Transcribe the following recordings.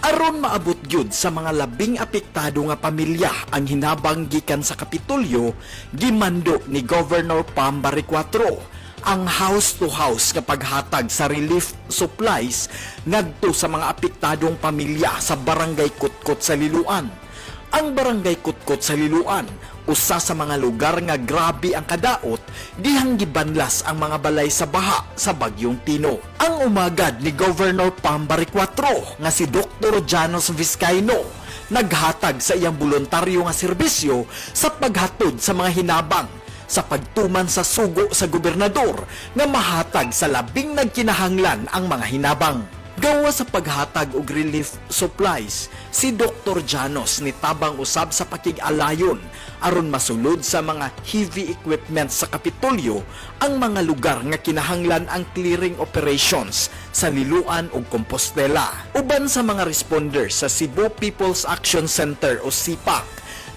Aron maabot gyud sa mga labing apektado nga pamilya ang hinabang gikan sa Kapitolyo, gimando ni Governor Pam Barriquatro ang house-to-house nga paghatag sa relief supplies ngadto sa mga apektadong pamilya sa Barangay Kutkot sa Liloan. Ang Barangay Kutkot sa Liloan, usa sa mga lugar nga grabe ang kadaot, dihang gibanlas ang mga balay sa baha sa Bagyong Tino. Ang umagad ni Governor Pam Barriquatro nga si Dr. Janos Vizcaino naghatag sa iyang voluntaryo nga serbisyo sa paghatod sa mga hinabang sa pagtuman sa sugo sa gobernador nga mahatag sa labing nagkinahanglan ang mga hinabang. Gawa sa paghatag og relief supplies, si Dr. Janos nitabang usab sa pakig-alayon aron masulod sa mga heavy equipment sa Kapitolyo ang mga lugar nga kinahanglan ang clearing operations sa Liloan ug Compostela. Uban sa mga responders sa Cebu People's Action Center o CPAC,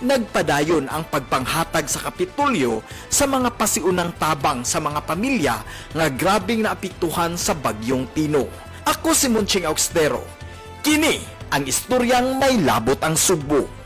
nagpadayon ang pagpanghatag sa Kapitolyo sa mga pasiunang tabang sa mga pamilya nga grabing naapektuhan sa Bagyong Tino. Ako si Munching Austero. Kini ang istoryang may labot ang Subo.